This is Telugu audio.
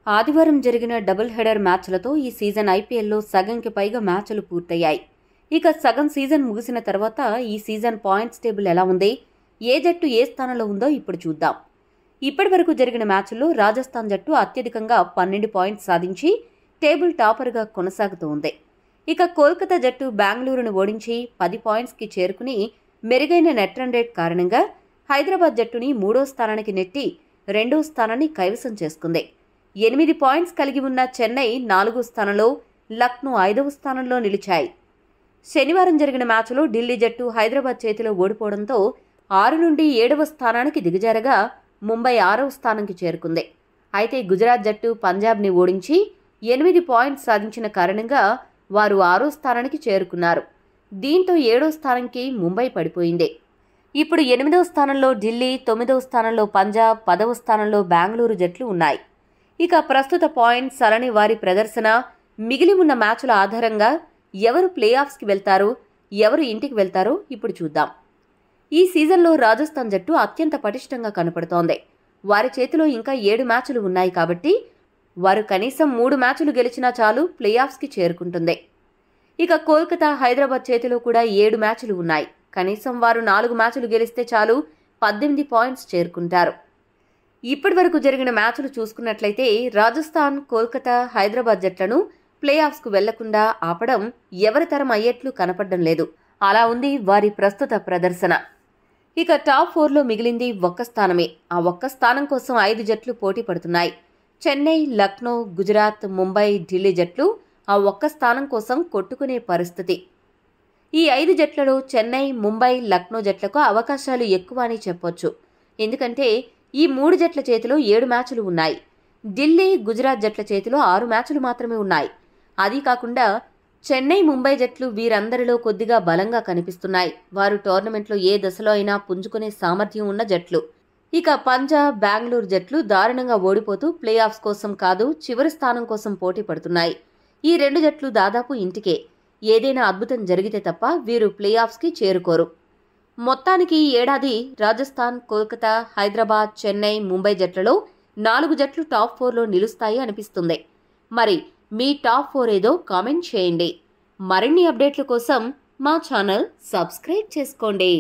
ఆదివారం జరిగిన డబుల్ హెడర్ మ్యాచ్లతో ఈ సీజన్ ఐపీఎల్లో సగంకి పైగా మ్యాచ్లు పూర్తయ్యాయి. ఇక సగం సీజన్ ముగిసిన తర్వాత ఈ సీజన్ పాయింట్స్ టేబుల్ ఎలా ఉంది, ఏ జట్టు ఏ స్థానంలో ఉందో ఇప్పుడు చూద్దాం. ఇప్పటి వరకు జరిగిన మ్యాచ్ల్లో రాజస్థాన్ జట్టు అత్యధికంగా 12 పాయింట్స్ సాధించి టేబుల్ టాపర్గా కొనసాగుతూ ఉంది. ఇక కోల్కతా జట్టు బెంగళూరును ఓడించి 10 పాయింట్స్కి చేరుకుని మెరుగైన నెట్ రన్ రేట్ కారణంగా హైదరాబాద్ జట్టుని 3వ స్థానానికి నెట్టి 2వ స్థానాన్ని కైవసం చేసుకుంది. 8 పాయింట్స్ కలిగి ఉన్న చెన్నై 4వ స్థానంలో, లక్నో 5వ స్థానంలో నిలిచాయి. శనివారం జరిగిన మ్యాచ్లో ఢిల్లీ జట్టు హైదరాబాద్ చేతిలో ఓడిపోవడంతో 6 నుండి 7వ స్థానానికి దిగజారగా ముంబై 6వ స్థానంకి చేరుకుంది. అయితే గుజరాత్ జట్టు పంజాబ్ని ఓడించి 8 పాయింట్స్ సాధించిన కారణంగా వారు 6వ స్థానానికి చేరుకున్నారు. దీంతో 7వ స్థానంకి ముంబై పడిపోయింది. ఇప్పుడు 8వ స్థానంలో ఢిల్లీ, 9వ స్థానంలో పంజాబ్, 10వ స్థానంలో బెంగళూరు జట్లు ఉన్నాయి. ఇక ప్రస్తుత పాయింట్స్, సరణి వారి ప్రదర్శన, మిగిలి ఉన్న మ్యాచ్ల ఆధారంగా ఎవరు ప్లే ఆఫ్స్కి వెళ్తారో, ఎవరు ఇంటికి వెళ్తారో ఇప్పుడు చూద్దాం. ఈ సీజన్లో రాజస్థాన్ జట్టు అత్యంత పటిష్టంగా కనపడుతోంది. వారి చేతిలో ఇంకా 7 మ్యాచ్లు ఉన్నాయి కాబట్టి వారు కనీసం 3 మ్యాచ్లు గెలిచినా చాలు ప్లే ఆఫ్స్కి చేరుకుంటుంది. ఇక కోల్కతా, హైదరాబాద్ చేతిలో కూడా 7 మ్యాచ్లు ఉన్నాయి. కనీసం వారు 4 మ్యాచ్లు గెలిస్తే చాలు 18 పాయింట్స్ చేరుకుంటారు. ఇప్పటి వరకు జరిగిన మ్యాచ్లు చూసుకున్నట్లయితే రాజస్థాన్, కోల్కతా, హైదరాబాద్ జట్లను ప్లే ఆఫ్స్కు వెళ్లకుండా ఆపడం ఎవరి తరం అయ్యేట్లు కనపడడం లేదు. అలా ఉంది వారి ప్రస్తుత ప్రదర్శన. ఇక టాప్ 4లో మిగిలింది ఒక్క స్థానమే. ఆ ఒక్క స్థానం కోసం 5 జట్లు పోటీ పడుతున్నాయి. చెన్నై, లక్నో, గుజరాత్, ముంబై, ఢిల్లీ జట్లు ఆ ఒక్క స్థానం కోసం కొట్టుకునే పరిస్థితి. ఈ 5 జట్లలో చెన్నై, ముంబై, లక్నో జట్లకు అవకాశాలు ఎక్కువ అని చెప్పొచ్చు. ఎందుకంటే ఈ 3 జట్ల చేతిలో 7 మ్యాచ్లు ఉన్నాయి. ఢిల్లీ, గుజరాత్ జట్ల చేతిలో 6 మ్యాచ్లు మాత్రమే ఉన్నాయి. అదీ కాకుండా చెన్నై, ముంబై జట్లు వీరందరిలో కొద్దిగా బలంగా కనిపిస్తున్నాయి. వారు టోర్నమెంట్లో ఏ దశలో అయినా పుంజుకునే సామర్థ్యం ఉన్న జట్లు. ఇక పంజాబ్, బెంగళూరు జట్లు దారుణంగా ఓడిపోతూ ప్లే ఆఫ్స్ కోసం కాదు, చివరి స్థానం కోసం పోటీ పడుతున్నాయి. ఈ 2 జట్లు దాదాపు ఇంటికే. ఏదైనా అద్భుతం జరిగితే తప్ప వీరు ప్లే ఆఫ్స్కి చేరుకోరు. మొత్తానికి ఈ ఏడాది రాజస్థాన్, కోల్కతా, హైదరాబాద్, చెన్నై, ముంబై జట్లలో 4 జట్లు టాప్ 4లో నిలుస్తాయి అనిపిస్తుంది. మరి మీ టాప్ 4 ఏదో కామెంట్ చేయండి. మరిన్ని అప్డేట్ల కోసం మా ఛానల్ సబ్స్క్రైబ్ చేసుకోండి.